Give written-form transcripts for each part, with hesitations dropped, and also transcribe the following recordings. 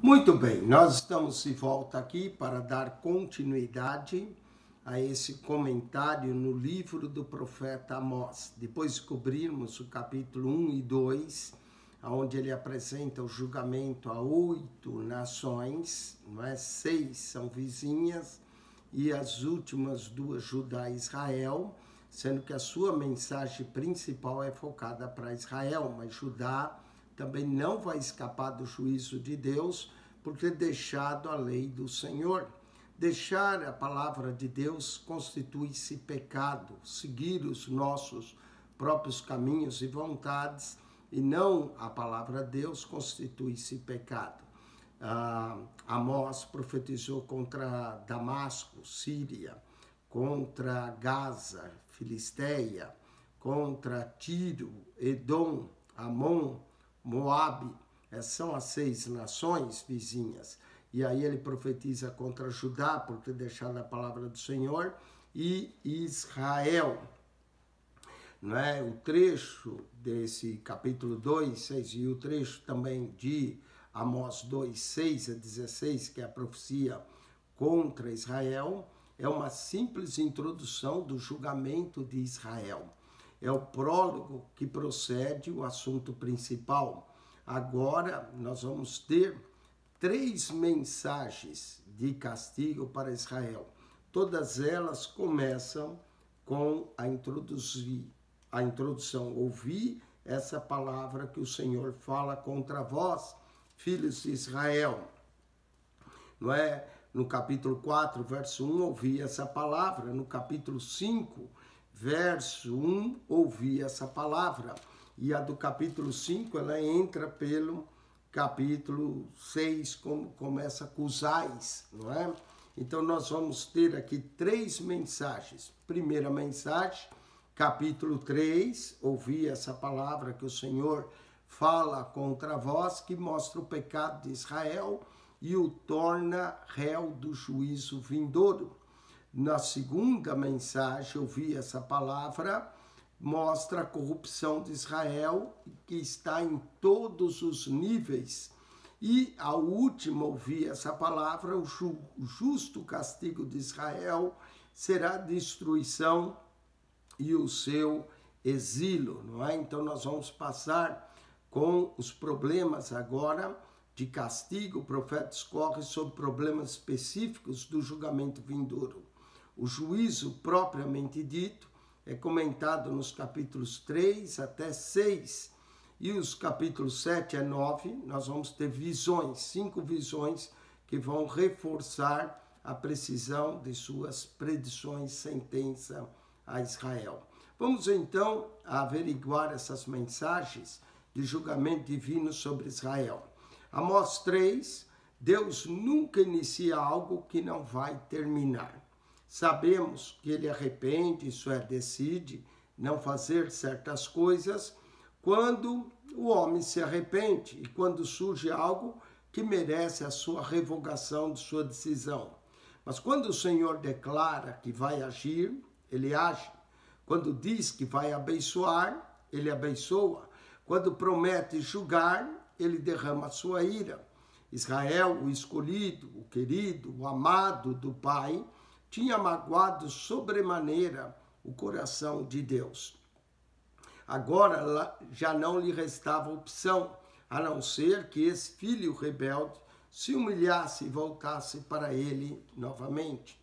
Muito bem, nós estamos de volta aqui para dar continuidade a esse comentário no livro do profeta Amós. Depois de cobrirmos o capítulo 1 e 2, onde ele apresenta o julgamento a 8 nações, não é? 6 são vizinhas e as últimas 2, Judá e Israel, sendo que a sua mensagem principal é focada para Israel, mas Judá também não vai escapar do juízo de Deus por ter deixado a lei do Senhor. Deixar a palavra de Deus constitui-se pecado, seguir os nossos próprios caminhos e vontades e não a palavra de Deus constitui-se pecado. Amós profetizou contra Damasco, Síria, contra Gaza, Filisteia, contra Tiro, Edom, Amon, Moabe. Essas são as 6 nações vizinhas. E aí ele profetiza contra Judá por ter deixado a palavra do Senhor e Israel. Não é? O trecho desse capítulo 2, 6 e o trecho também de Amós 2, 6 a 16, que é a profecia contra Israel, é uma simples introdução do julgamento de Israel. É o prólogo que procede o assunto principal. Agora nós vamos ter 3 mensagens de castigo para Israel. Todas elas começam com a introdução. Ouvi essa palavra que o Senhor fala contra vós, filhos de Israel. Não é? No capítulo 4, verso 1, ouvi essa palavra. No capítulo 5, verso 1, ouvi essa palavra. E a do capítulo 5, ela entra pelo capítulo 6, como começa a acusais, não é? Então nós vamos ter aqui 3 mensagens. Primeira mensagem, capítulo 3, ouvi essa palavra que o Senhor fala contra vós, que mostra o pecado de Israel e o torna réu do juízo vindouro. Na segunda mensagem, ouvi essa palavra, mostra a corrupção de Israel, que está em todos os níveis. E a última, ouvi essa palavra, o justo castigo de Israel será a destruição e o seu exílio, não é? Então nós vamos passar com os problemas agora de castigo. O profeta discorre sobre problemas específicos do julgamento vindouro. O juízo propriamente dito é comentado nos capítulos 3 até 6. E os capítulos 7 a 9, nós vamos ter visões, 5 visões que vão reforçar a precisão de suas predições, sentença a Israel. Vamos então averiguar essas mensagens de julgamento divino sobre Israel. Amós 3, Deus nunca inicia algo que não vai terminar. Sabemos que ele arrepende, isso é, decide não fazer certas coisas quando o homem se arrepende e quando surge algo que merece a sua revogação de sua decisão. Mas quando o Senhor declara que vai agir, ele age. Quando diz que vai abençoar, ele abençoa. Quando promete julgar, ele derrama a sua ira. Israel, o escolhido, o querido, o amado do Pai, tinha magoado sobremaneira o coração de Deus. Agora já não lhe restava opção, a não ser que esse filho rebelde se humilhasse e voltasse para ele novamente.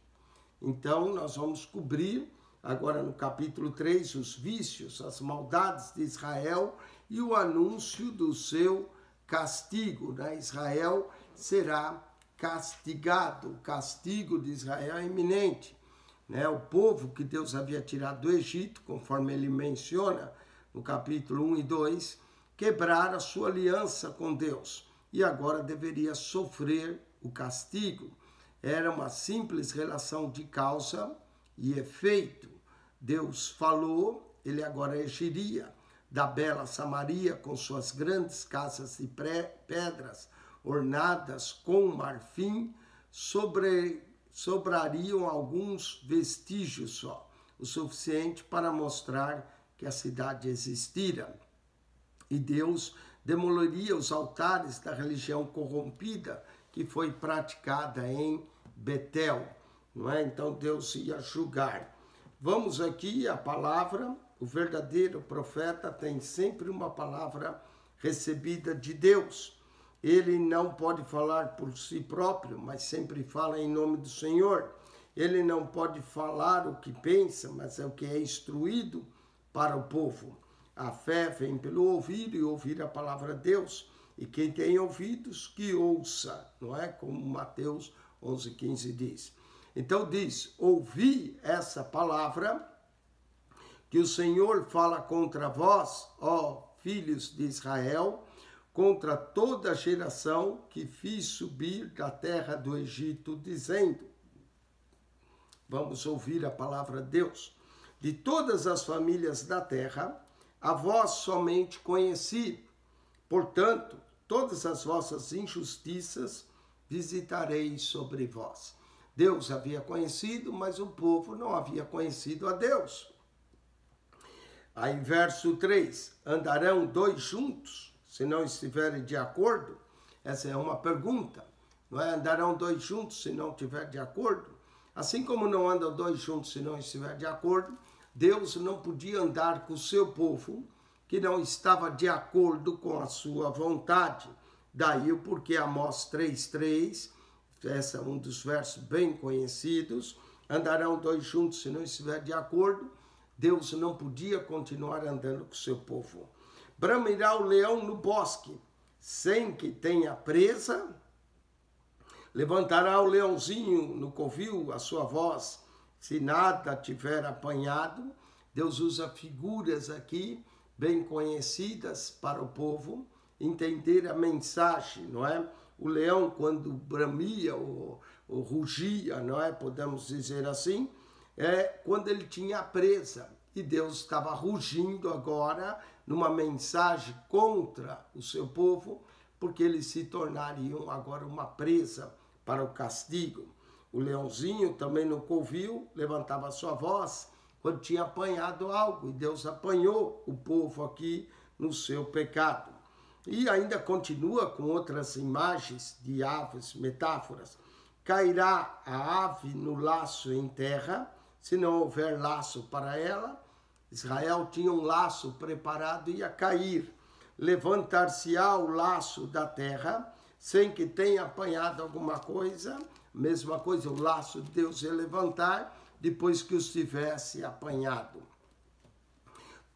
Então nós vamos cobrir agora no capítulo 3 os vícios, as maldades de Israel e o anúncio do seu castigo. Né? Israel será castigado, o castigo de Israel é iminente. Né? O povo que Deus havia tirado do Egito, conforme ele menciona no capítulo 1 e 2, quebrara a sua aliança com Deus e agora deveria sofrer o castigo. Era uma simples relação de causa e efeito. Deus falou, ele agora agiria. Da bela Samaria, com suas grandes casas de pedras ornadas com marfim, sobrariam alguns vestígios só, o suficiente para mostrar que a cidade existira. E Deus demoliria os altares da religião corrompida que foi praticada em Betel, não é? Então Deus ia julgar. Vamos aqui a palavra, o verdadeiro profeta tem sempre uma palavra recebida de Deus. Ele não pode falar por si próprio, mas sempre fala em nome do Senhor. Ele não pode falar o que pensa, mas é o que é instruído para o povo. A fé vem pelo ouvir e ouvir a palavra de Deus. E quem tem ouvidos, que ouça, não é? Como Mateus 11:15 diz. Então diz, ouvi essa palavra que o Senhor fala contra vós, ó filhos de Israel, contra toda a geração que fiz subir da terra do Egito, dizendo, vamos ouvir a palavra de Deus, de todas as famílias da terra, a vós somente conheci, portanto, todas as vossas injustiças visitarei sobre vós. Deus havia conhecido, mas o povo não havia conhecido a Deus. Aí, verso 3, andarão dois juntos, se não estiverem de acordo? Essa é uma pergunta, não é? Andarão dois juntos se não estiver de acordo? Assim como não andam dois juntos se não estiver de acordo, Deus não podia andar com o seu povo que não estava de acordo com a sua vontade. Daí o porquê Amós 3:3, esse é um dos versos bem conhecidos, andarão dois juntos se não estiver de acordo. Deus não podia continuar andando com o seu povo. Bramirá o leão no bosque, sem que tenha presa. Levantará o leãozinho no covil a sua voz, se nada tiver apanhado. Deus usa figuras aqui, bem conhecidas para o povo, entender a mensagem, não é? O leão, quando bramia ou rugia, não é? Podemos dizer assim, é quando ele tinha a presa. E Deus estava rugindo agora numa mensagem contra o seu povo, porque eles se tornariam agora uma presa para o castigo. O leãozinho também no covil levantava sua voz quando tinha apanhado algo, e Deus apanhou o povo aqui no seu pecado. E ainda continua com outras imagens de aves, metáforas. Cairá a ave no laço em terra, se não houver laço para ela. Israel tinha um laço preparado e ia cair. Levantar-se-á o laço da terra, sem que tenha apanhado alguma coisa. Mesma coisa, o laço de Deus ia levantar, depois que os tivesse apanhado.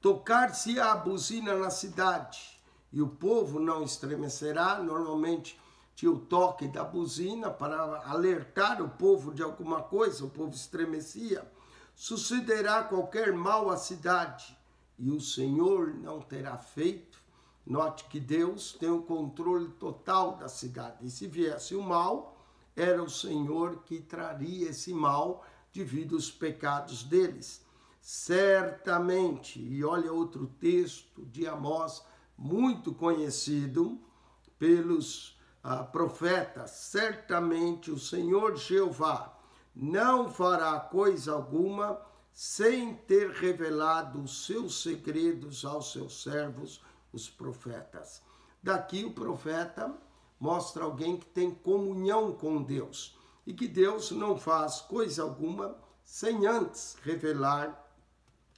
Tocar-se-á a buzina na cidade, e o povo não estremecerá. Normalmente tinha o toque da buzina para alertar o povo de alguma coisa, o povo estremecia. Sucederá qualquer mal à cidade, e o Senhor não terá feito. Note que Deus tem o controle total da cidade, e se viesse o mal, era o Senhor que traria esse mal devido aos pecados deles. Certamente, e olha outro texto de Amós, muito conhecido pelos profetas, certamente o Senhor Jeová não fará coisa alguma sem ter revelado os seus segredos aos seus servos, os profetas. Daqui o profeta mostra alguém que tem comunhão com Deus e que Deus não faz coisa alguma sem antes revelar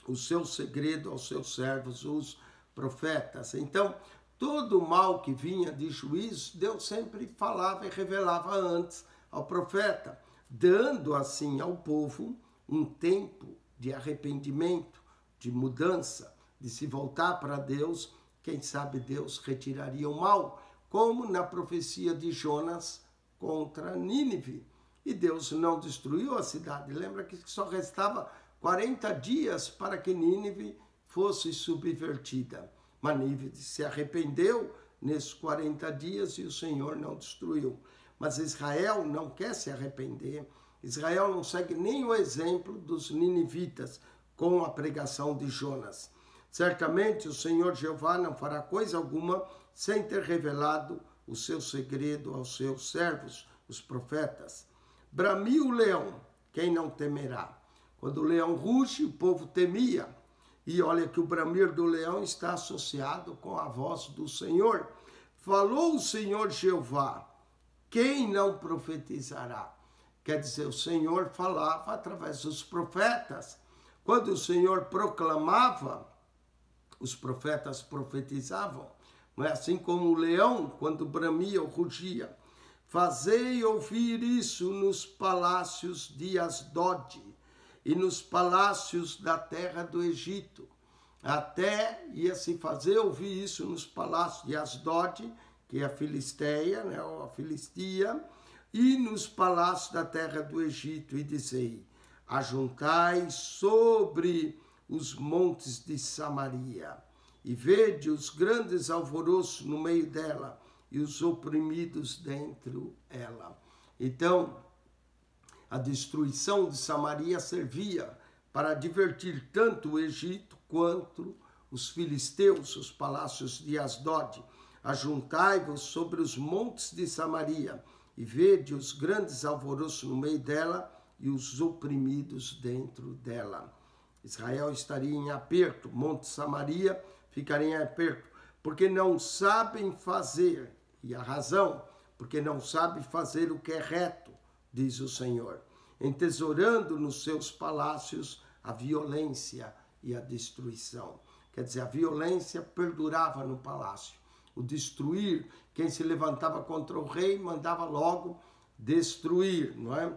o seu segredo aos seus servos, os profetas. Então, todo o mal que vinha de juízo, Deus sempre falava e revelava antes ao profeta, dando assim ao povo um tempo de arrependimento, de mudança, de se voltar para Deus. Quem sabe Deus retiraria o mal, como na profecia de Jonas contra Nínive. E Deus não destruiu a cidade. Lembra que só restava 40 dias para que Nínive fosse subvertida. Mas Nínive se arrependeu nesses 40 dias e o Senhor não destruiu. Mas Israel não quer se arrepender. Israel não segue nem o exemplo dos ninivitas com a pregação de Jonas. Certamente o Senhor Jeová não fará coisa alguma sem ter revelado o seu segredo aos seus servos, os profetas. Bramiu o leão, quem não temerá? Quando o leão ruge, o povo temia. E olha que o bramir do leão está associado com a voz do Senhor. Falou o Senhor Jeová, quem não profetizará? Quer dizer, o Senhor falava através dos profetas. Quando o Senhor proclamava, os profetas profetizavam. Não é assim como o leão, quando bramia ou rugia. Fazei ouvir isso nos palácios de Asdod e nos palácios da terra do Egito. Até ia se fazer ouvir isso nos palácios de Asdod, que é a Filisteia, né, ou a Filistia, e nos palácios da terra do Egito, e dizei, ajuntai sobre os montes de Samaria, e vede os grandes alvoroços no meio dela, e os oprimidos dentro dela. Então, a destruição de Samaria servia para divertir tanto o Egito quanto os filisteus, os palácios de Asdod. Ajuntai-vos sobre os montes de Samaria, e vede os grandes alvoroços no meio dela, e os oprimidos dentro dela. Israel estaria em aperto, Monte Samaria ficaria em aperto, porque não sabem fazer, e a razão, porque não sabe fazer o que é reto, diz o Senhor, entesourando nos seus palácios a violência e a destruição. Quer dizer, a violência perdurava no palácio. O destruir, quem se levantava contra o rei, mandava logo destruir, não é?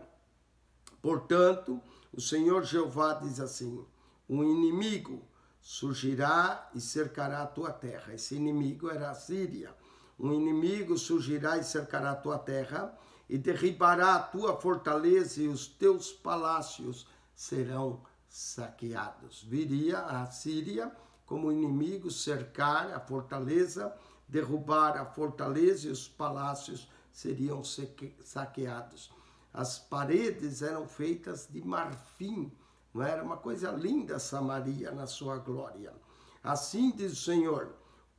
Portanto, o Senhor Jeová diz assim, um inimigo surgirá e cercará a tua terra. Esse inimigo era a Síria. Um inimigo surgirá e cercará a tua terra e derribará a tua fortaleza e os teus palácios serão saqueados. Viria a Síria como inimigo cercar a fortaleza, derrubar a fortaleza e os palácios seriam saqueados. As paredes eram feitas de marfim, não era uma coisa linda Samaria na sua glória. Assim diz o Senhor,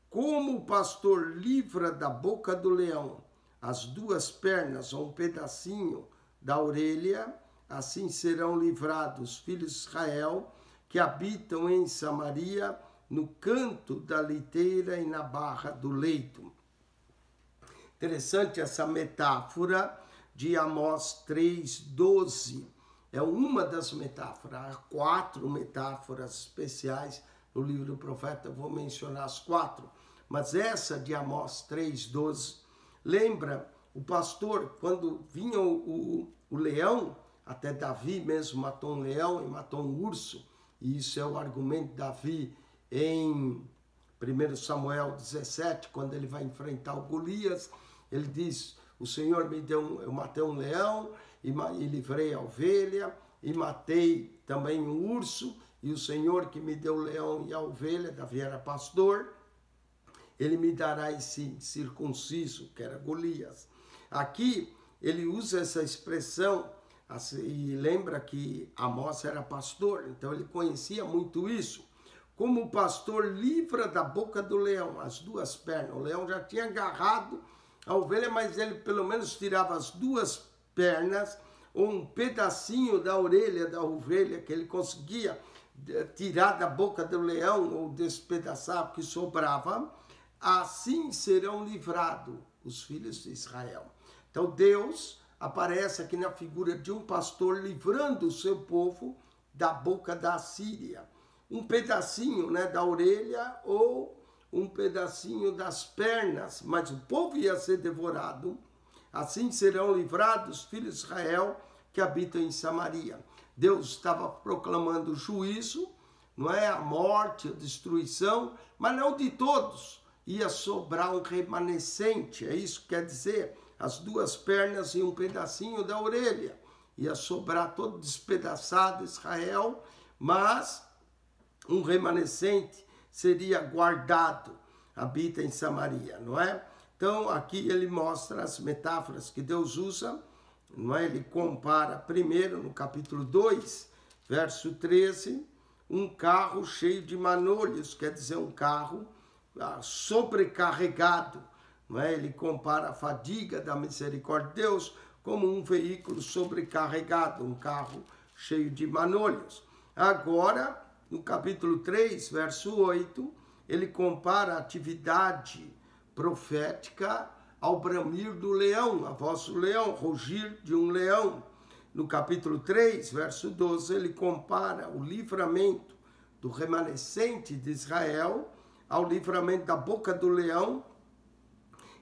como o pastor livra da boca do leão as duas pernas ou um pedacinho da orelha, assim serão livrados os filhos de Israel que habitam em Samaria, no canto da liteira e na barra do leito. Interessante essa metáfora de Amós 3:12. É uma das metáforas, há 4 metáforas especiais no livro do profeta, eu vou mencionar as 4. Mas essa de Amós 3:12, lembra o pastor, quando vinha o leão, até Davi mesmo matou um leão e matou um urso, e isso é o argumento de Davi em 1 Samuel 17, quando ele vai enfrentar o Golias, ele diz, o Senhor me deu, eu matei um leão e livrei a ovelha, e matei também um urso, e o Senhor que me deu o leão e a ovelha, Davi era pastor, ele me dará esse circunciso, que era Golias. Aqui ele usa essa expressão, e lembra que Amós era pastor, então ele conhecia muito isso. Como o pastor livra da boca do leão as duas pernas, o leão já tinha agarrado a ovelha, mas ele pelo menos tirava as duas pernas, ou um pedacinho da orelha da ovelha que ele conseguia tirar da boca do leão ou despedaçar o que sobrava, assim serão livrados os filhos de Israel. Então Deus aparece aqui na figura de um pastor livrando o seu povo da boca da Síria. Um pedacinho, né, da orelha ou um pedacinho das pernas, mas o povo ia ser devorado. Assim serão livrados os filhos de Israel que habitam em Samaria. Deus estava proclamando juízo, não é? A morte, a destruição, mas não de todos. Ia sobrar um remanescente, é isso que quer dizer, as duas pernas e um pedacinho da orelha. Ia sobrar todo despedaçado Israel, mas um remanescente seria guardado, habita em Samaria, não é? Então, aqui ele mostra as metáforas que Deus usa, não é? Ele compara primeiro, no capítulo 2, verso 13, um carro cheio de manolhos, quer dizer, um carro sobrecarregado, não é? Ele compara a fadiga da misericórdia de Deus como um veículo sobrecarregado, um carro cheio de manolhos. Agora, No capítulo 3, verso 8, ele compara a atividade profética ao bramir do leão, a voz do leão, rugir de um leão. No capítulo 3, verso 12, ele compara o livramento do remanescente de Israel ao livramento da boca do leão,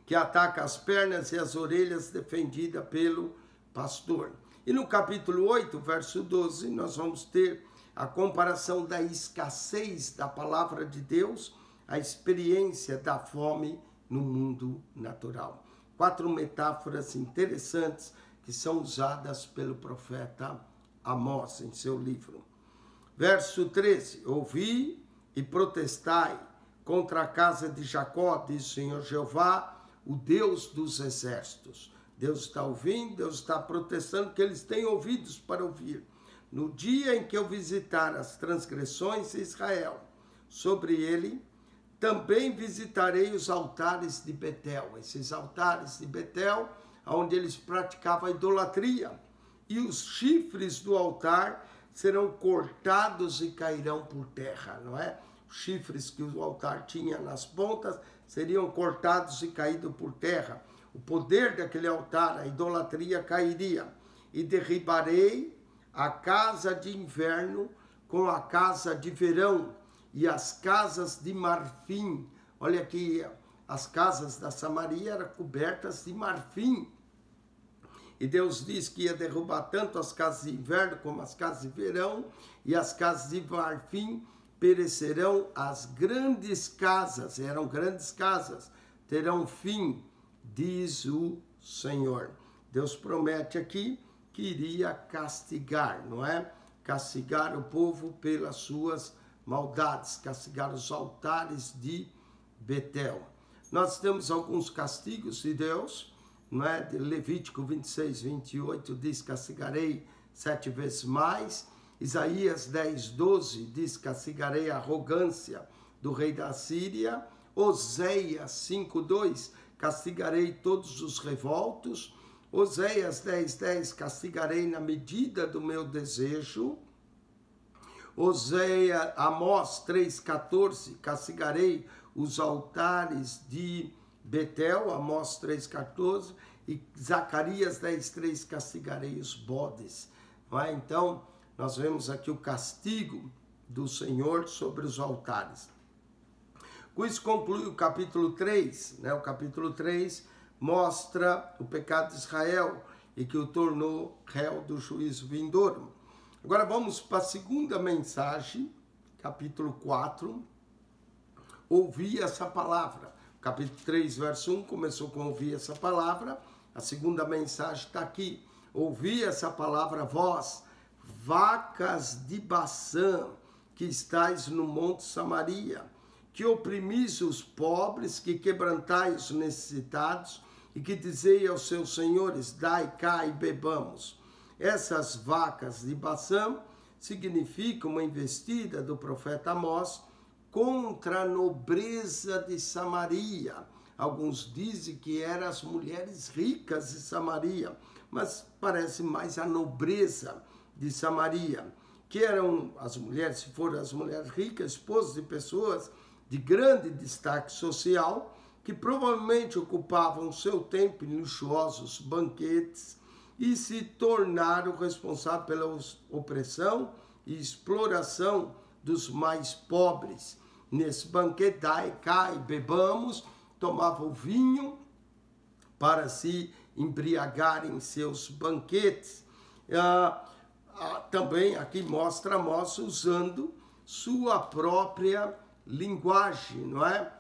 que ataca as pernas e as orelhas, defendida pelo pastor. E no capítulo 8, verso 12, nós vamos ter a comparação da escassez da palavra de Deus, a experiência da fome no mundo natural. 4 metáforas interessantes que são usadas pelo profeta Amós em seu livro. Verso 13, ouvi e protestai contra a casa de Jacó, diz o Senhor Jeová, o Deus dos exércitos. Deus está ouvindo, Deus está protestando, que eles têm ouvidos para ouvir. No dia em que eu visitar as transgressões de Israel, sobre ele, também visitarei os altares de Betel. Esses altares de Betel, onde eles praticavam a idolatria. E os chifres do altar serão cortados e cairão por terra, não é? Os chifres que o altar tinha nas pontas seriam cortados e caídos por terra. O poder daquele altar, a idolatria, cairia. E derribarei a casa de inverno com a casa de verão e as casas de marfim. Olha aqui, as casas da Samaria eram cobertas de marfim. E Deus diz que ia derrubar tanto as casas de inverno como as casas de verão, e as casas de marfim perecerão, as grandes casas, eram grandes casas, terão fim, diz o Senhor. Deus promete aqui que iria castigar, não é? Castigar o povo pelas suas maldades, castigar os altares de Betel. Nós temos alguns castigos de Deus, não é? De Levítico 26, 28 diz: castigarei 7 vezes mais. Isaías 10, 12 diz: castigarei a arrogância do rei da Síria. Oséias 5, 2, castigarei todos os revoltos. Oséias 10, 10, castigarei na medida do meu desejo. Amós 3, 14, castigarei os altares de Betel. Amós 3, 14. E Zacarias 10, 3, castigarei os bodes. Não é? Então, nós vemos aqui o castigo do Senhor sobre os altares. Com isso conclui o capítulo 3. Né? O capítulo 3 mostra o pecado de Israel e que o tornou réu do juízo vindouro. Agora vamos para a segunda mensagem, capítulo 4. Ouvi essa palavra. Capítulo 3, verso 1 começou com ouvir essa palavra. A segunda mensagem está aqui. Ouvi essa palavra, vós, vacas de Baçã, que estáis no monte Samaria, que oprimis os pobres, que quebrantais os necessitados, e que dizei aos seus senhores: dai cá e bebamos. Essas vacas de Baçã significam uma investida do profeta Amós contra a nobreza de Samaria. Alguns dizem que eram as mulheres ricas de Samaria, mas parece mais a nobreza de Samaria, que eram as mulheres, se foram as mulheres ricas, esposas de pessoas de grande destaque social, que provavelmente ocupavam seu tempo em luxuosos banquetes e se tornaram responsáveis pela opressão e exploração dos mais pobres. Nesse banquete, dai cá e bebamos, tomavam vinho para se embriagar em seus banquetes. Também aqui mostra Amós usando sua própria linguagem, não é?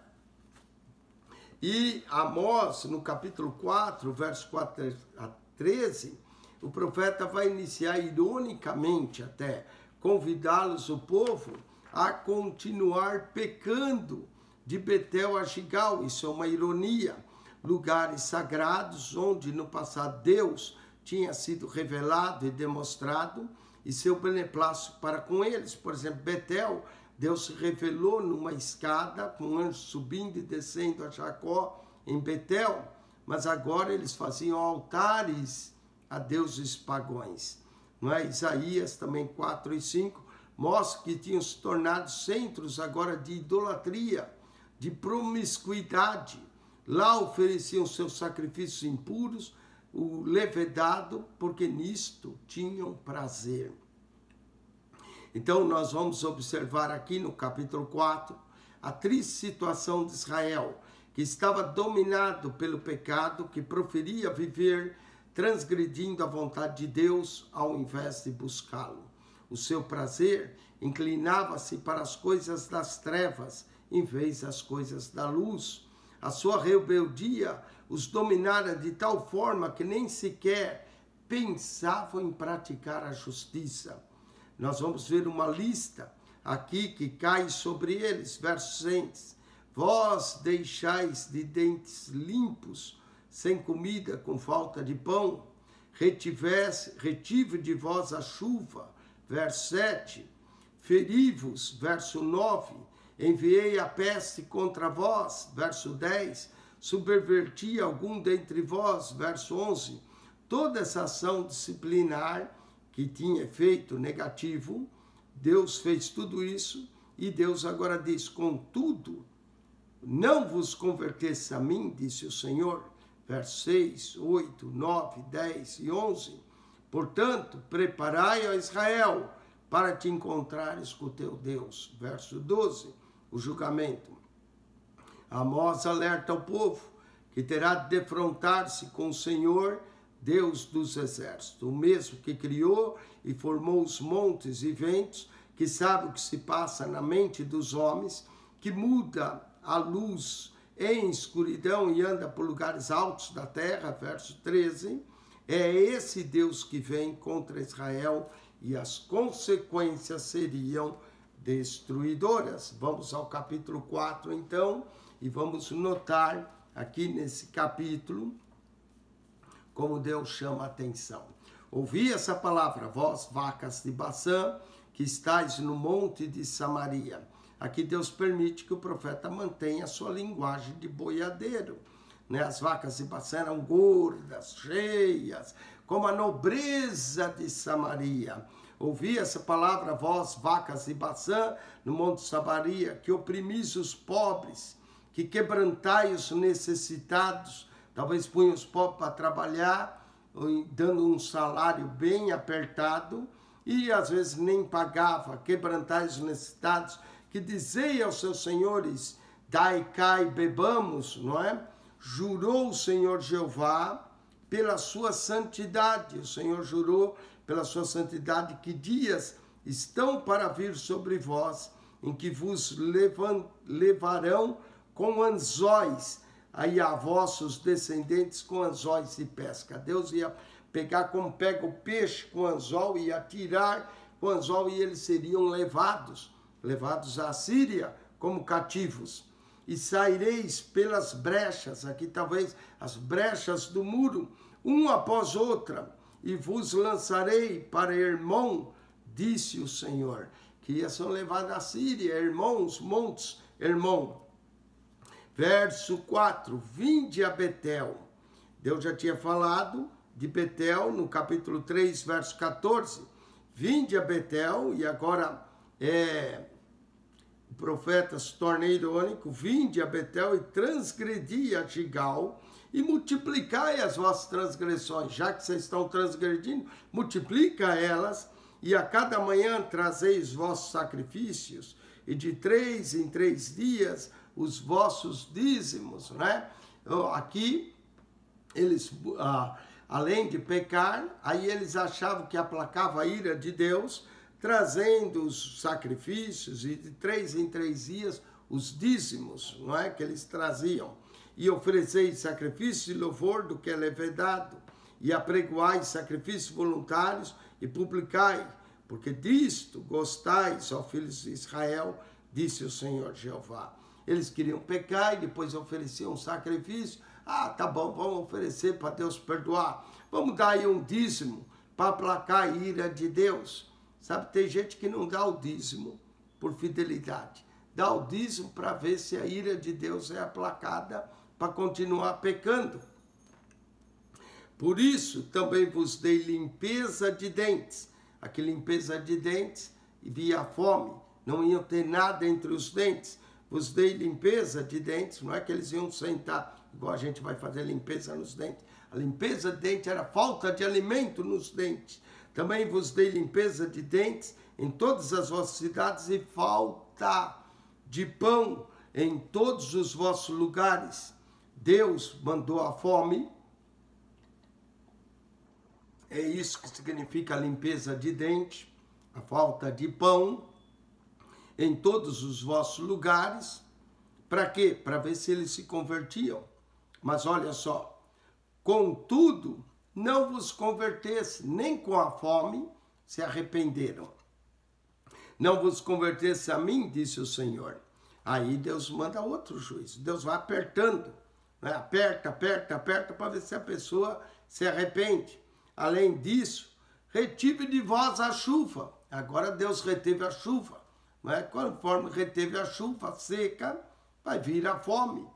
E Amós, no capítulo 4, verso 4 a 13, o profeta vai iniciar ironicamente até, convidá-los, o povo, a continuar pecando de Betel a Gigal. Isso é uma ironia. Lugares sagrados onde no passado Deus tinha sido revelado e demonstrado e seu beneplácito para com eles. Por exemplo, Betel, Deus se revelou numa escada com um anjo subindo e descendo a Jacó em Betel, mas agora eles faziam altares a deuses pagãos. Não é? Isaías também 4 e 5 mostra que tinham se tornado centros agora de idolatria, de promiscuidade. Lá ofereciam seus sacrifícios impuros, o levedado, porque nisto tinham prazer. Então nós vamos observar aqui no capítulo 4 a triste situação de Israel, que estava dominado pelo pecado, que preferia viver transgredindo a vontade de Deus ao invés de buscá-lo. O seu prazer inclinava-se para as coisas das trevas, em vez das coisas da luz. A sua rebeldia os dominara de tal forma que nem sequer pensavam em praticar a justiça. Nós vamos ver uma lista aqui que cai sobre eles, verso 6. Vós deixais de dentes limpos, sem comida, com falta de pão, retive de vós a chuva, verso 7, feri-vos, verso 9, enviei a peste contra vós, verso 10, subverti algum dentre vós, verso 11. Toda essa ação disciplinar que tinha efeito negativo, Deus fez tudo isso e Deus agora diz, contudo, não vos convertesse a mim, disse o Senhor, versos 6, 8, 9, 10 e 11. Portanto, preparai a Israel para te encontrares com o teu Deus. Verso 12, o julgamento. Amós alerta ao povo que terá de defrontar-se com o Senhor, Deus dos exércitos, o mesmo que criou e formou os montes e ventos, que sabe o que se passa na mente dos homens, que muda a luz em escuridão e anda por lugares altos da terra, verso 13, é esse Deus que vem contra Israel e as consequências seriam destruidoras. Vamos ao capítulo 4 então, e vamos notar aqui nesse capítulo como Deus chama a atenção. Ouvi essa palavra, vós vacas de Baçã, que estáis no monte de Samaria. Aqui Deus permite que o profeta mantenha a sua linguagem de boiadeiro. As vacas de Baçã eram gordas, cheias, como a nobreza de Samaria. Ouvi essa palavra, vós, vacas de Baçã, no monte de Samaria, que oprimis os pobres, que quebrantai os necessitados, talvez punham os pobres para trabalhar, dando um salário bem apertado, e às vezes nem pagava, quebrantai os necessitados, que dizei aos seus senhores, dai, cai, bebamos, não é? Jurou o Senhor Jeová pela sua santidade. O Senhor jurou pela sua santidade que dias estão para vir sobre vós, em que vos levarão com anzóis, aí a vossos descendentes com anzóis de pesca. Deus ia pegar como pega o peixe com anzol e atirar com anzol e eles seriam levados à Síria como cativos. E saireis pelas brechas, aqui talvez as brechas do muro, uma após outra, e vos lançarei para Hermon, disse o Senhor, que ia ser levado à Síria, Hermon, os montes Hermon. Verso 4, vinde a Betel. Deus já tinha falado de Betel no capítulo 3, verso 14. Vinde a Betel, e agora o profeta se torna irônico, vinde a Betel e transgredi a Gigal, e multiplicai as vossas transgressões, já que vocês estão transgredindo, multiplica elas, e a cada manhã trazeis os vossos sacrifícios, e de 3 em 3 dias os vossos dízimos, né? Aqui, eles, além de pecar, aí eles achavam que aplacava a ira de Deus, trazendo os sacrifícios, e de 3 em 3 dias os dízimos, não é? Que eles traziam. E ofereceis sacrifício e louvor do que é levedado, e apregoais sacrifícios voluntários, e publicai, porque disto gostais, ó filhos de Israel, disse o Senhor Jeová. Eles queriam pecar e depois ofereciam um sacrifício. Tá bom, vamos oferecer para Deus perdoar. Vamos dar aí um dízimo para aplacar a ira de Deus. Sabe, tem gente que não dá o dízimo por fidelidade. Dá o dízimo para ver se a ira de Deus é aplacada para continuar pecando. Por isso, também vos dei limpeza de dentes. Aqui, limpeza de dentes via fome, não iam ter nada entre os dentes. Vos dei limpeza de dentes, não é que eles iam sentar, igual a gente vai fazer limpeza nos dentes. A limpeza de dentes era falta de alimento nos dentes. Também vos dei limpeza de dentes em todas as vossas cidades e falta de pão em todos os vossos lugares. Deus mandou a fome. É isso que significa a limpeza de dente, a falta de pão em todos os vossos lugares. Para quê? Para ver se eles se convertiam. Mas olha só, contudo, não vos convertesse, nem com a fome se arrependeram. Não vos convertesse a mim, disse o Senhor. Aí Deus manda outro juízo. Deus vai apertando, né? Aperta, aperta, aperta, para ver se a pessoa se arrepende. Além disso, retive de vós a chuva. Agora Deus reteve a chuva. Né? Conforme reteve a chuva seca, vai vir a fome,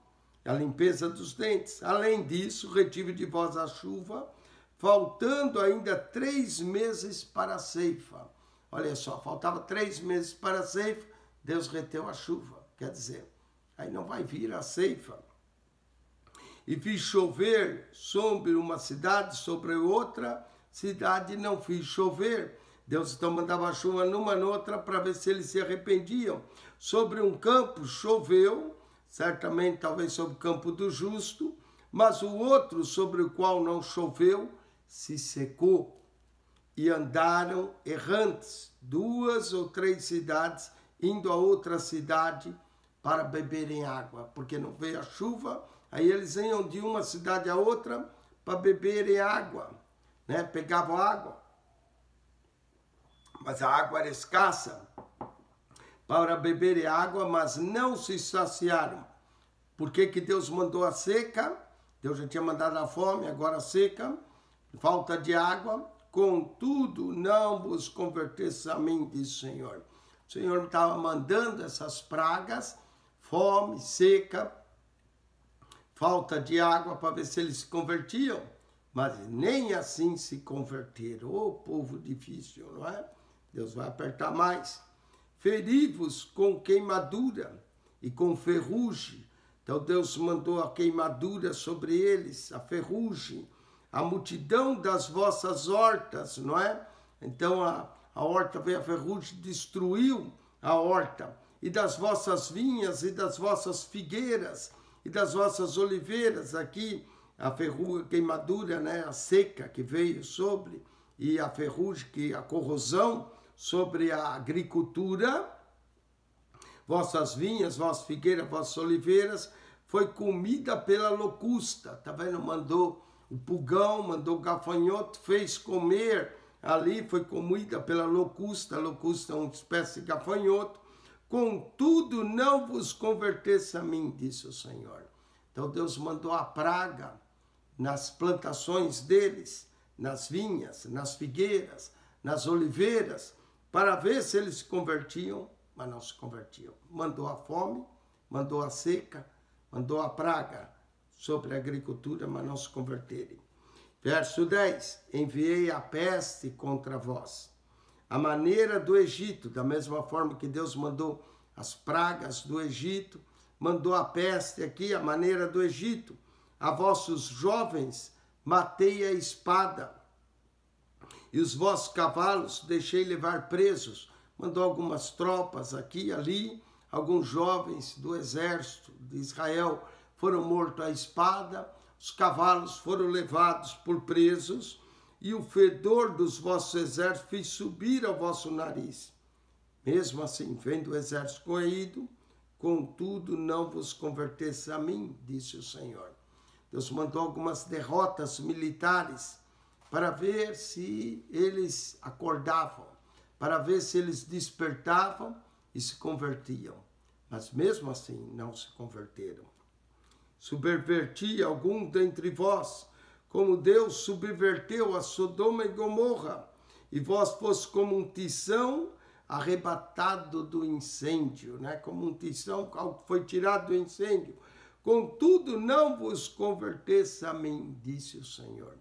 a limpeza dos dentes. Além disso, retive de vós a chuva, faltando ainda 3 meses para a ceifa. Olha só, faltava 3 meses para a ceifa, Deus reteu a chuva. Quer dizer, aí não vai vir a ceifa. E fiz chover sobre uma cidade, sobre outra cidade não fiz chover. Deus então mandava chuva numa noutra para ver se eles se arrependiam. Sobre um campo choveu, certamente talvez sobre o campo do justo, mas o outro sobre o qual não choveu se secou. E andaram errantes, 2 ou 3 cidades, indo a outra cidade para beberem água, porque não veio a chuva, aí eles iam de uma cidade a outra para beberem água, né? Pegavam água, mas a água era escassa, para beberem água, mas não se saciaram. Por que que Deus mandou a seca? Deus já tinha mandado a fome, agora a seca, falta de água. Contudo, não vos convertesseis a mim, diz o Senhor. O Senhor estava mandando essas pragas, fome, seca, falta de água, para ver se eles se convertiam, mas nem assim se converteram. Ô povo difícil, não é? Deus vai apertar mais. Feri-vos com queimadura e com ferrugem. Então Deus mandou a queimadura sobre eles, a ferrugem, a multidão das vossas hortas, não é? Então a horta veio, a ferrugem destruiu a horta. E das vossas vinhas e das vossas figueiras e das vossas oliveiras, aqui a ferrugem, a queimadura, né? A seca que veio sobre, e a ferrugem, que a corrosão sobre a agricultura, vossas vinhas, vossas figueiras, vossas oliveiras, foi comida pela locusta, tá vendo? Mandou o pulgão, mandou o gafanhoto, fez comer ali, foi comida pela locusta. A locusta é uma espécie de gafanhoto. Contudo, não vos convertesse a mim, disse o Senhor. Então Deus mandou a praga nas plantações deles, nas vinhas, nas figueiras, nas oliveiras, para ver se eles se convertiam, mas não se convertiam. Mandou a fome, mandou a seca, mandou a praga sobre a agricultura, mas não se converterem. Verso 10, enviei a peste contra vós, a maneira do Egito, da mesma forma que Deus mandou as pragas do Egito, mandou a peste aqui, a maneira do Egito. A vossos jovens matei a espada, e os vossos cavalos deixei levar presos. Mandou algumas tropas aqui e ali, alguns jovens do exército de Israel foram mortos à espada, os cavalos foram levados por presos, e o fedor dos vossos exércitos fiz subir ao vosso nariz. Mesmo assim, vendo o exército corrido, contudo não vos convertesse a mim, disse o Senhor. Deus mandou algumas derrotas militares para ver se eles acordavam, para ver se eles despertavam e se convertiam. Mas mesmo assim não se converteram. Subverti algum dentre vós, como Deus subverteu a Sodoma e Gomorra, e vós fosse como um tição arrebatado do incêndio, né? Como um tição que foi tirado do incêndio. Contudo, não vos convertesse a mim, disse o Senhor.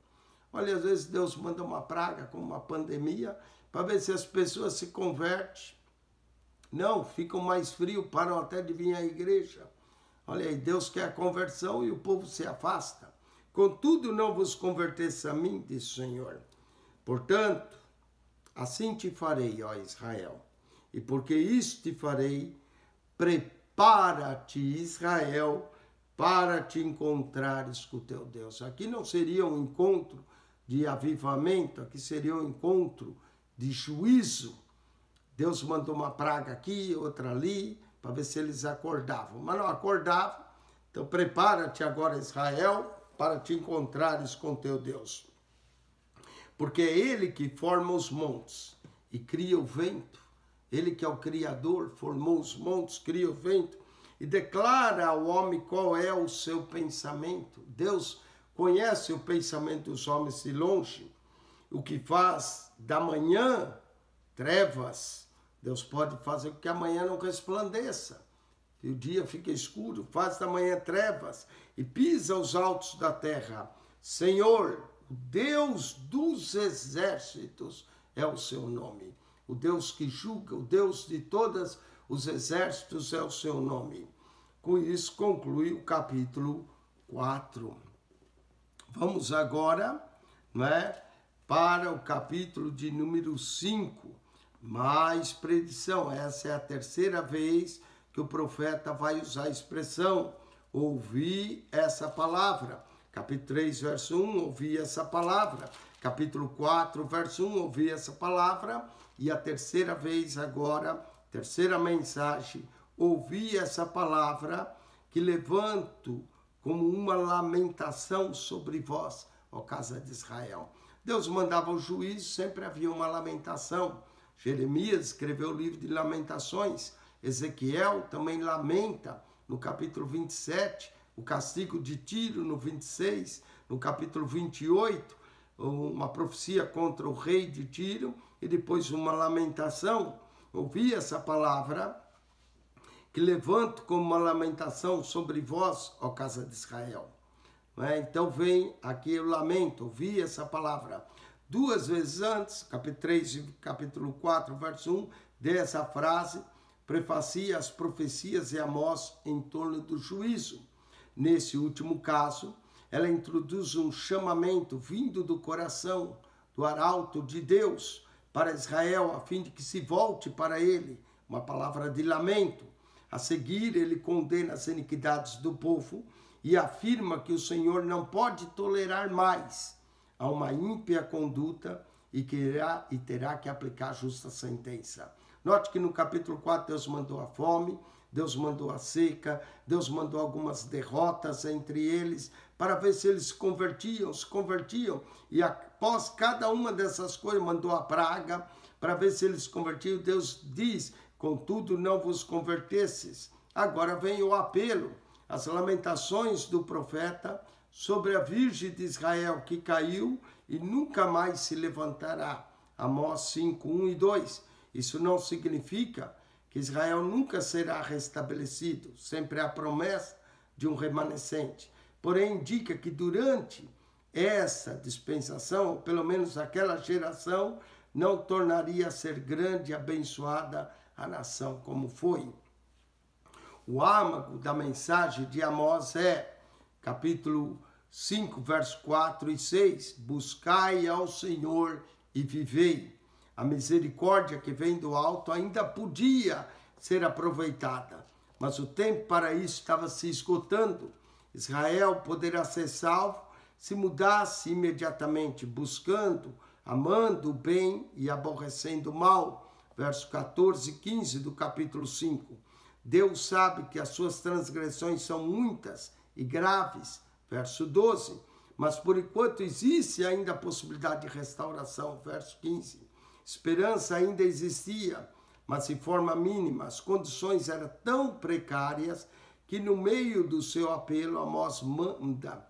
Olha, às vezes Deus manda uma praga, como uma pandemia, para ver se as pessoas se convertem. Não, ficam mais frios, param até de vir à igreja. Olha aí, Deus quer a conversão e o povo se afasta. Contudo, não vos convertesses a mim, diz o Senhor. Portanto, assim te farei, ó Israel. E porque isso te farei, prepara-te, Israel, para te encontrares com o teu Deus. Aqui não seria um encontro de avivamento, aqui seria um encontro de juízo. Deus mandou uma praga aqui, outra ali, para ver se eles acordavam. Mas não acordavam. Então prepara-te agora, Israel, para te encontrares com teu Deus. Porque é Ele que forma os montes e cria o vento. Ele que é o Criador, formou os montes, cria o vento e declara ao homem qual é o seu pensamento. Deus conhece o pensamento dos homens de longe. O que faz da manhã trevas, Deus pode fazer com que a manhã não resplandeça. E o dia fica escuro, faz da manhã trevas e pisa os altos da terra. Senhor, o Deus dos exércitos é o seu nome. O Deus que julga, o Deus de todos os exércitos é o seu nome. Com isso conclui o capítulo 4. Vamos agora, para o capítulo de número 5. Mais predição. Essa é a terceira vez que o profeta vai usar a expressão ouvir essa palavra. Capítulo 3, verso 1, ouvir essa palavra. Capítulo 4, verso 1, ouvir essa palavra. E a terceira vez agora, terceira mensagem, ouvir essa palavra que levanto como uma lamentação sobre vós, ó casa de Israel. Deus mandava o juízo, sempre havia uma lamentação. Jeremias escreveu o livro de lamentações. Ezequiel também lamenta no capítulo 27, o castigo de Tiro no 26, no capítulo 28, uma profecia contra o rei de Tiro e depois uma lamentação. Ouvi essa palavra que levanto como uma lamentação sobre vós, ó casa de Israel. Então vem aqui o lamento, ouvi essa palavra. 2 vezes antes, capítulo 3 e capítulo 4, verso 1, dessa frase, prefacia as profecias de Amós em torno do juízo. Nesse último caso, ela introduz um chamamento vindo do coração do arauto de Deus para Israel, a fim de que se volte para ele, uma palavra de lamento. A seguir, ele condena as iniquidades do povo e afirma que o Senhor não pode tolerar mais a uma ímpia conduta e terá que aplicar justa sentença. Note que no capítulo 4 Deus mandou a fome, Deus mandou a seca, Deus mandou algumas derrotas entre eles para ver se eles se convertiam. E após cada uma dessas coisas mandou a praga para ver se eles se convertiam. Deus diz, contudo não vos convertesses. Agora vem o apelo, as lamentações do profeta sobre a Virgem de Israel que caiu e nunca mais se levantará. Amós 5, 1 e 2. Isso não significa que Israel nunca será restabelecido. Sempre há promessa de um remanescente. Porém, indica que durante essa dispensação, ou pelo menos aquela geração, não tornaria a ser grande e abençoada a nação como foi. O âmago da mensagem de Amós é, capítulo 5, versos 4 e 6, buscai ao Senhor e vivei. A misericórdia que vem do alto ainda podia ser aproveitada, mas o tempo para isso estava se esgotando. Israel poderá ser salvo se mudasse imediatamente, buscando, amando o bem e aborrecendo o mal. Versos 14 e 15 do capítulo 5. Deus sabe que as suas transgressões são muitas e graves. Verso 12. Mas por enquanto existe ainda a possibilidade de restauração. Verso 15. Esperança ainda existia, mas de forma mínima. As condições eram tão precárias que no meio do seu apelo, Amós manda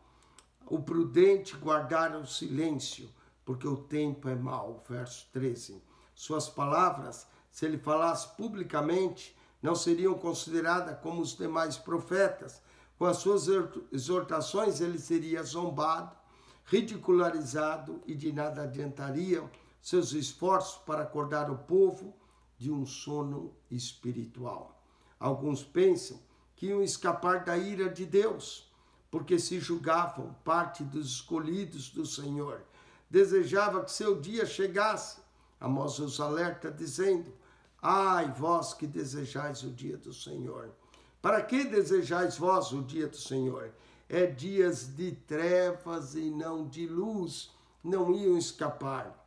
o prudente guardar o silêncio, porque o tempo é mau. Verso 13. Suas palavras, se ele falasse publicamente, não seriam consideradas como os demais profetas. Com as suas exortações ele seria zombado, ridicularizado e de nada adiantariam seus esforços para acordar o povo de um sono espiritual. Alguns pensam que iam escapar da ira de Deus, porque se julgavam parte dos escolhidos do Senhor. Desejava que seu dia chegasse. Amós os alerta dizendo: ai, vós que desejais o dia do Senhor. Para que desejais vós o dia do Senhor? É dias de trevas e não de luz, não iam escapar.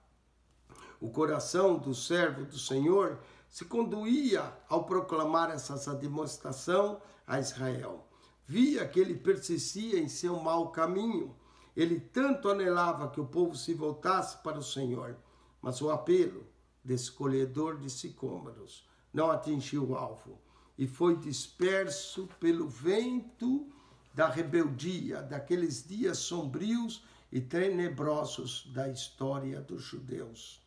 O coração do servo do Senhor se conduía ao proclamar essa demonstração a Israel. Via que ele persistia em seu mau caminho. Ele tanto anelava que o povo se voltasse para o Senhor, mas o apelo desse colhedor de sicômoros não atingiu o alvo e foi disperso pelo vento da rebeldia, daqueles dias sombrios e tenebrosos da história dos judeus.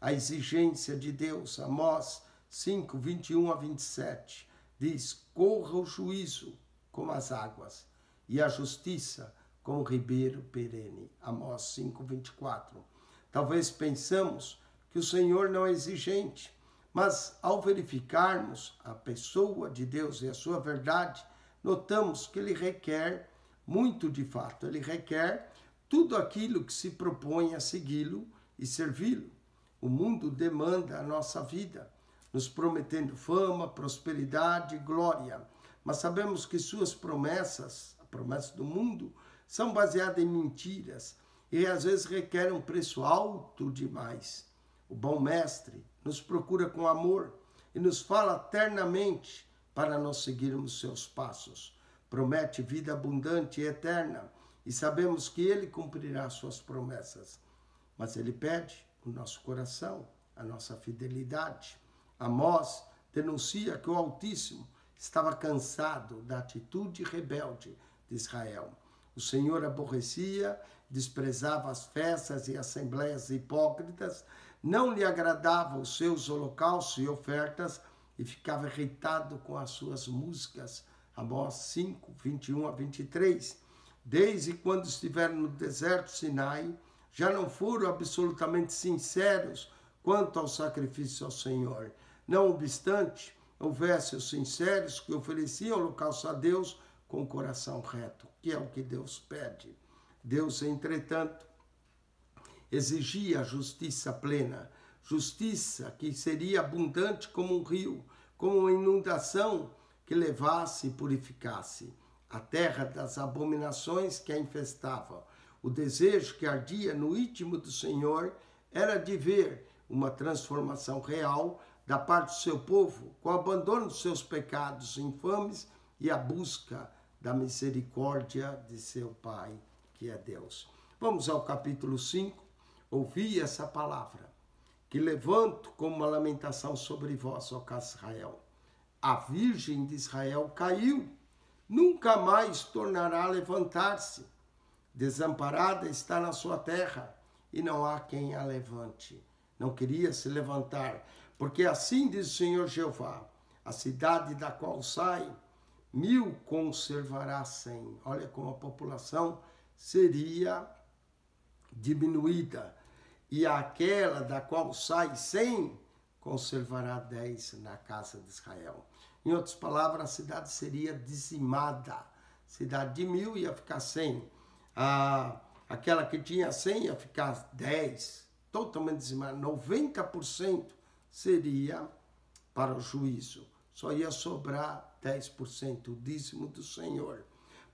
A exigência de Deus, Amós 5, 21 a 27, diz: corra o juízo como as águas e a justiça como o ribeiro perene. Amós 5, 24. Talvez pensamos que o Senhor não é exigente, mas ao verificarmos a pessoa de Deus e a sua verdade, notamos que ele requer muito de fato. Ele requer tudo aquilo que se propõe a segui-lo e servi-lo. O mundo demanda a nossa vida, nos prometendo fama, prosperidade e glória. Mas sabemos que suas promessas, a promessa do mundo, são baseadas em mentiras e às vezes requerem um preço alto demais. O bom mestre nos procura com amor e nos fala ternamente para nós seguirmos seus passos. Promete vida abundante e eterna e sabemos que ele cumprirá suas promessas. Mas ele pede o nosso coração, a nossa fidelidade. Amós denuncia que o Altíssimo estava cansado da atitude rebelde de Israel. O Senhor aborrecia, desprezava as festas e assembleias hipócritas, não lhe agradavam os seus holocaustos e ofertas e ficava irritado com as suas músicas. Amós 5, 21 a 23. Desde quando estiveram no deserto Sinai, já não foram absolutamente sinceros quanto ao sacrifício ao Senhor. Não obstante, houvesse os sinceros que ofereciam holocausto a Deus com o coração reto, que é o que Deus pede. Deus, entretanto, exigia justiça plena, justiça que seria abundante como um rio, como uma inundação que levasse e purificasse a terra das abominações que a infestavam. O desejo que ardia no íntimo do Senhor era de ver uma transformação real da parte do seu povo, com o abandono dos seus pecados infames e a busca da misericórdia de seu Pai, que é Deus. Vamos ao capítulo 5, ouvi essa palavra, que levanto como uma lamentação sobre vós, ó casa de Israel. A Virgem de Israel caiu, nunca mais tornará a levantar-se. Desamparada está na sua terra, e não há quem a levante. Não queria se levantar, porque assim diz o Senhor Jeová: a cidade da qual sai, 1000 conservará 100. Olha como a população seria diminuída. E aquela da qual sai 100, conservará 10 na casa de Israel. Em outras palavras, a cidade seria dizimada. Cidade de 1000 ia ficar 100. Aquela que tinha 100 ia ficar 10. Totalmente dizimada. 90% seria para o juízo. Só ia sobrar 10%, o dízimo do Senhor.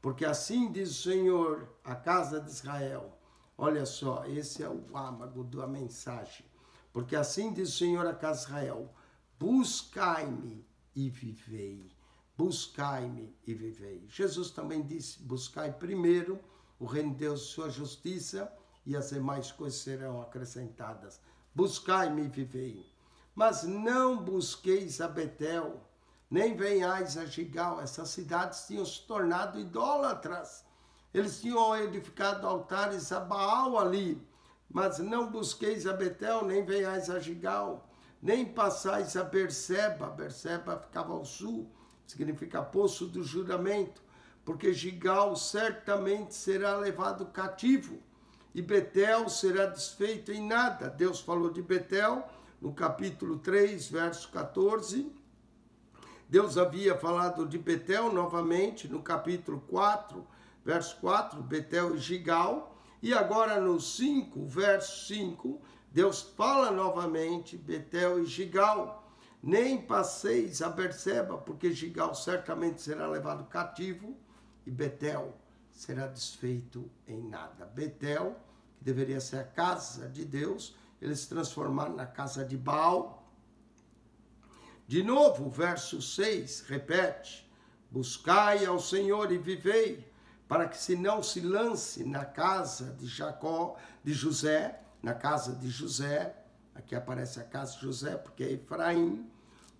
Porque assim diz o Senhor, a casa de Israel. Olha só, esse é o âmago da mensagem. Porque assim diz o Senhor, a casa de Israel: buscai-me e vivei. Buscai-me e vivei. Jesus também disse: buscai primeiro o reino de Deus e sua justiça, e as demais coisas serão acrescentadas. Buscai-me e vivei. Mas não busqueis a Betel, nem venhais a Gigal. Essas cidades tinham se tornado idólatras. Eles tinham edificado altares a Baal ali. Mas não busqueis a Betel, nem venhais a Gigal, nem passais a Berseba. Berseba ficava ao sul, significa poço do juramento, porque Gigal certamente será levado cativo. e Betel será desfeito em nada. Deus falou de Betel no capítulo 3, verso 14. Deus havia falado de Betel novamente no capítulo 4, verso 4, Betel e Gigal. E agora no 5, verso 5, Deus fala novamente Betel e Gigal. Nem passeis a Berseba, porque Gigal certamente será levado cativo e Betel será desfeito em nada. Betel, que deveria ser a casa de Deus, eles transformaram na casa de Baal. De novo, o verso 6 repete: buscai ao Senhor e vivei, para que se não se lance na casa de Jacó, de José, na casa de José, aqui aparece a casa de José, porque é Efraim,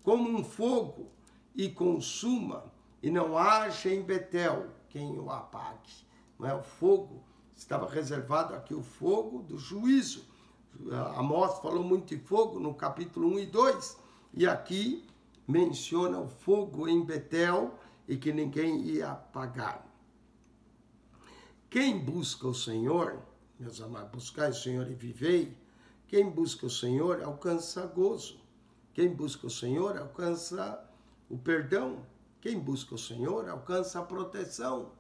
como um fogo, e consuma, e não haja em Betel quem o apague. Não é o fogo, estava reservado aqui o fogo do juízo. Amós falou muito de fogo no capítulo 1 e 2, e aqui menciona o fogo em Betel e que ninguém ia apagar. Quem busca o Senhor, meus amados, buscai o Senhor e vivei, quem busca o Senhor alcança gozo. Quem busca o Senhor alcança o perdão. Quem busca o Senhor alcança a proteção.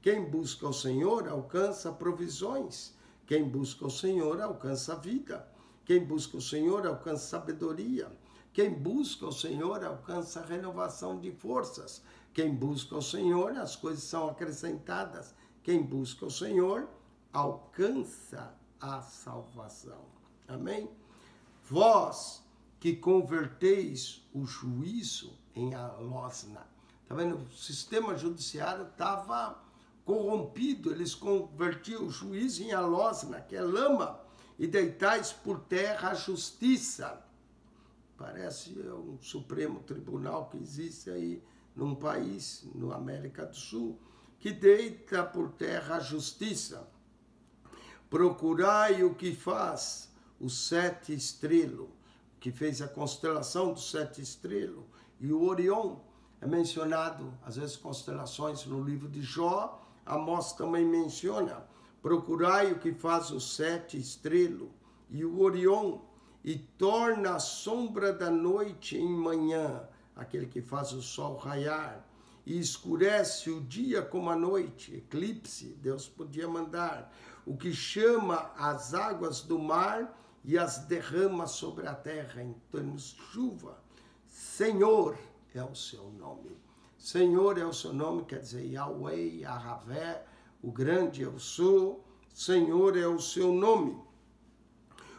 Quem busca o Senhor alcança provisões. Quem busca o Senhor alcança a vida. Quem busca o Senhor alcança sabedoria. Quem busca o Senhor alcança a renovação de forças. Quem busca o Senhor, as coisas são acrescentadas. Quem busca o Senhor alcança a salvação. Amém? Vós que converteis o juízo em alosna. Tá vendo? O sistema judiciário estava corrompido, eles convertiam o juízo em alosna, que é lama, e deitais por terra a justiça. Parece um Supremo Tribunal que existe aí num país, no América do Sul, que deita por terra a justiça. Procurai o que faz o sete estrelo, que fez a constelação do sete estrelo, e o Orion é mencionado, às vezes, constelações no livro de Jó. Amós também menciona: procurai o que faz o sete estrelo e o Orion, e torna a sombra da noite em manhã, aquele que faz o sol raiar, e escurece o dia como a noite, eclipse, Deus podia mandar, o que chama as águas do mar e as derrama sobre a terra em termos de chuva. Senhor é o seu nome. Senhor é o seu nome, quer dizer, Yahweh, Yahvé, o grande eu sou. Senhor é o seu nome.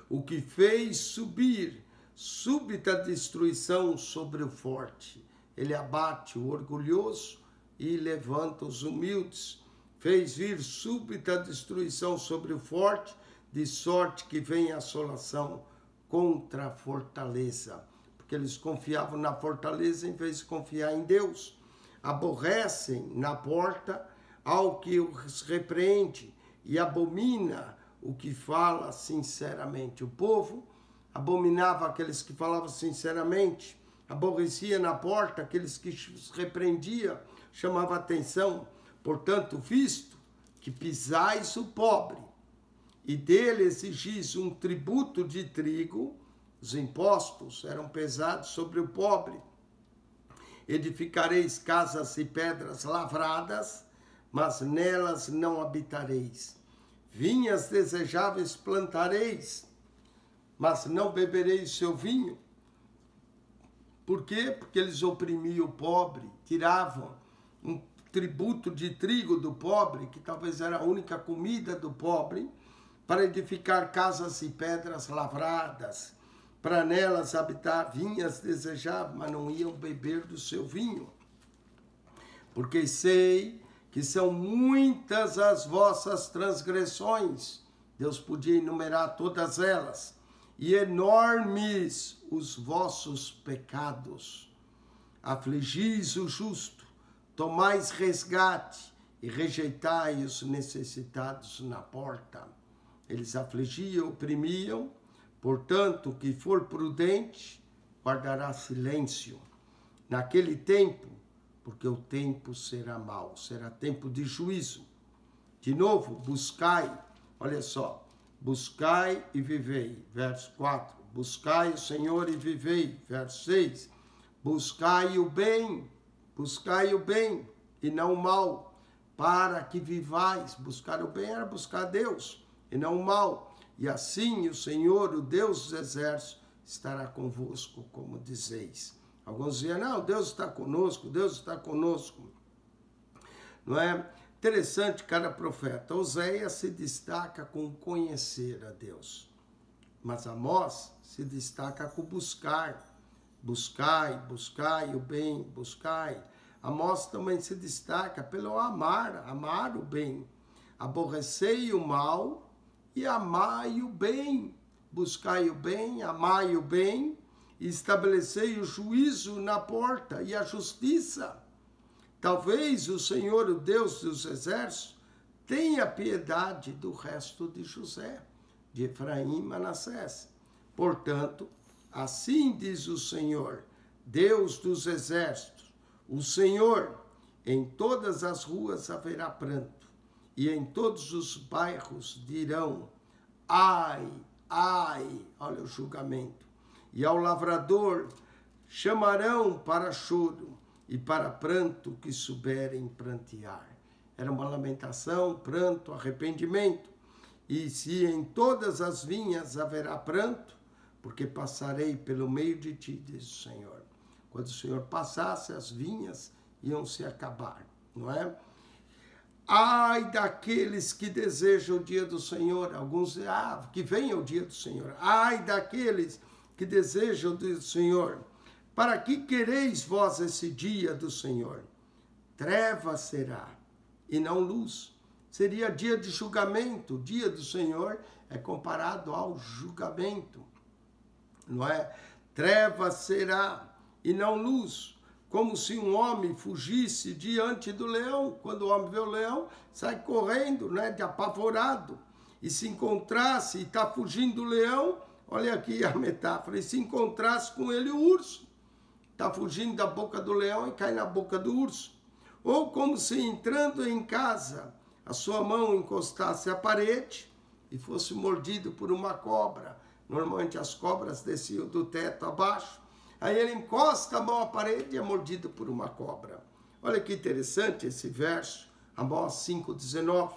O que fez subir súbita destruição sobre o forte. Ele abate o orgulhoso e levanta os humildes. Fez vir súbita destruição sobre o forte, de sorte que vem a assolação contra a fortaleza. Porque eles confiavam na fortaleza em vez de confiar em Deus. Aborrecem na porta ao que os repreende e abomina o que fala sinceramente. O povo abominava aqueles que falavam sinceramente, aborrecia na porta aqueles que os repreendia, chamava atenção. Portanto, visto que pisais o pobre e dele exigis um tributo de trigo, os impostos eram pesados sobre o pobre. Edificareis casas e pedras lavradas, mas nelas não habitareis. Vinhas desejáveis plantareis, mas não bebereis seu vinho. Por quê? Porque eles oprimiam o pobre, tiravam um tributo de trigo do pobre, que talvez era a única comida do pobre, para edificar casas e pedras lavradas, para nelas habitar. Vinhas desejáveis, mas não iam beber do seu vinho. Porque sei que são muitas as vossas transgressões. Deus podia enumerar todas elas. E enormes os vossos pecados. Afligis o justo, tomais resgate e rejeitai os necessitados na porta. Eles afligiam, oprimiam, portanto, o que for prudente, guardará silêncio. Naquele tempo, porque o tempo será mau, será tempo de juízo. De novo, buscai Olha só, buscai e vivei, verso 4. Buscai o Senhor e vivei, verso 6. Buscai o bem e não o mal, para que vivais. Buscar o bem era buscar Deus e não o mal. E assim o Senhor, o Deus dos exércitos, estará convosco, como dizeis. Alguns diziam, não, Deus está conosco, Deus está conosco. Não é? Interessante cada profeta. Oséias se destaca com conhecer a Deus. Mas Amós se destaca com buscar. Buscai o bem, buscai. Amós também se destaca pelo amar o bem. Aborrecei o mal e amai o bem. Buscai o bem, amai o bem, e estabelecei o juízo na porta e a justiça. Talvez o Senhor, o Deus dos exércitos, tenha piedade do resto de José, de Efraim e Manassés. Portanto, assim diz o Senhor, Deus dos exércitos, o Senhor, em todas as ruas haverá pranto, e em todos os bairros dirão, ai, ai, olha o julgamento. E ao lavrador chamarão para choro, e para pranto que souberem prantear. Era uma lamentação, pranto, arrependimento. E se em todas as vinhas haverá pranto, porque passarei pelo meio de ti, diz o Senhor. Quando o Senhor passasse, as vinhas iam se acabar, não é? Ai daqueles que desejam o dia do Senhor. Alguns dizem, que venha o dia do Senhor. Ai daqueles que desejam o dia do Senhor. Para que quereis vós esse dia do Senhor? Treva será, e não luz. Seria dia de julgamento. O dia do Senhor é comparado ao julgamento, não é? Treva será, e não luz. Como se um homem fugisse diante do leão. Quando o homem vê o leão, sai correndo, né, de apavorado. E se encontrasse, e está fugindo do leão, olha aqui a metáfora, e se encontrasse com ele o urso. Está fugindo da boca do leão e cai na boca do urso. Ou como se entrando em casa, a sua mão encostasse à parede e fosse mordido por uma cobra. Normalmente as cobras desciam do teto abaixo. Aí ele encosta a mão à parede e é mordido por uma cobra. Olha que interessante esse verso, Amós 5,19.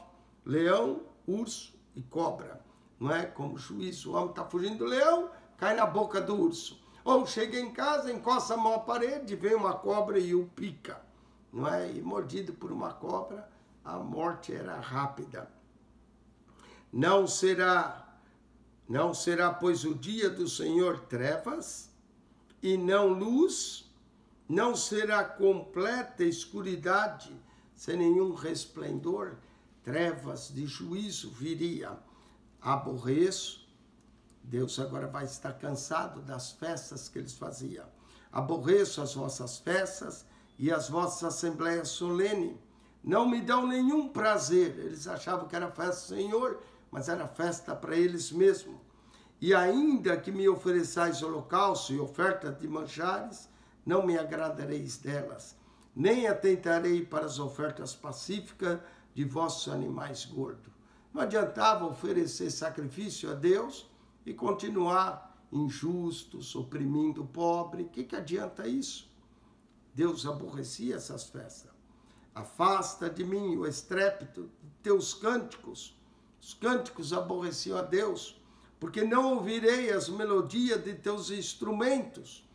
Leão, urso e cobra. Não é? Como juízo, o homem está fugindo do leão, cai na boca do urso. Ou chega em casa, encosta a mão à parede, vem uma cobra e o pica. Não é? E mordido por uma cobra, a morte era rápida. Não será, pois, o dia do Senhor trevas e não luz, não será completa escuridade, sem nenhum resplendor, trevas de juízo viria. Aborreço. Deus agora vai estar cansado das festas que eles faziam. Aborreço as vossas festas e as vossas assembleias solenes. Não me dão nenhum prazer. Eles achavam que era festa do Senhor, mas era festa para eles mesmos. E ainda que me ofereçais holocausto e oferta de manjares, não me agradareis delas. Nem atentarei para as ofertas pacíficas de vossos animais gordos. Não adiantava oferecer sacrifício a Deus e continuar injustos, oprimindo o pobre. O que adianta isso? Deus aborrecia essas festas. Afasta de mim o estrépito de teus cânticos. Os cânticos aborreciam a Deus, porque não ouvirei as melodias de teus instrumentos.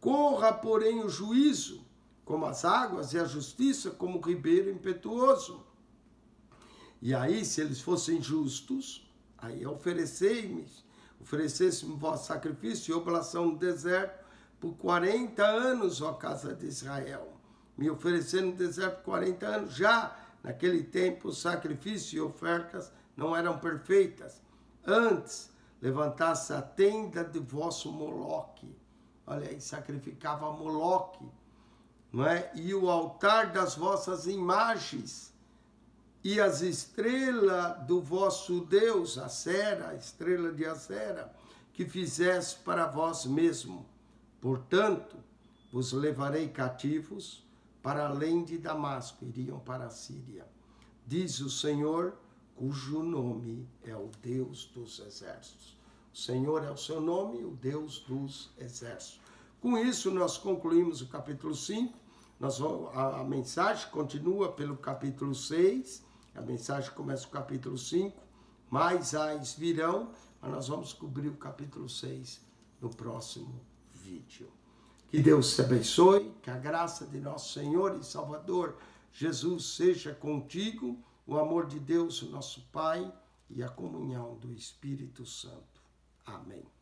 Corra, porém, o juízo, como as águas, e a justiça, como o ribeiro impetuoso. E aí, se eles fossem justos, aí oferecesse-me vosso sacrifício e oblação no deserto por 40 anos, ó casa de Israel. Me oferecendo no deserto por 40 anos. Já naquele tempo, os sacrifícios e ofertas não eram perfeitas. Antes, levantasse a tenda de vosso Moloque. Olha aí, sacrificava Moloque, não é? E o altar das vossas imagens. E as estrelas do vosso Deus, Acera, a estrela de Acera, que fizesse para vós mesmo. Portanto, vos levarei cativos para além de Damasco, iriam para a Síria. Diz o Senhor, cujo nome é o Deus dos exércitos. O Senhor é o seu nome, o Deus dos exércitos. Com isso, nós concluímos o capítulo 5. A mensagem continua pelo capítulo 6. A mensagem começa o capítulo 5. Mais ais virão, mas nós vamos cobrir o capítulo 6 no próximo vídeo. Que Deus te abençoe, que a graça de nosso Senhor e Salvador Jesus seja contigo, o amor de Deus, o nosso Pai, e a comunhão do Espírito Santo. Amém.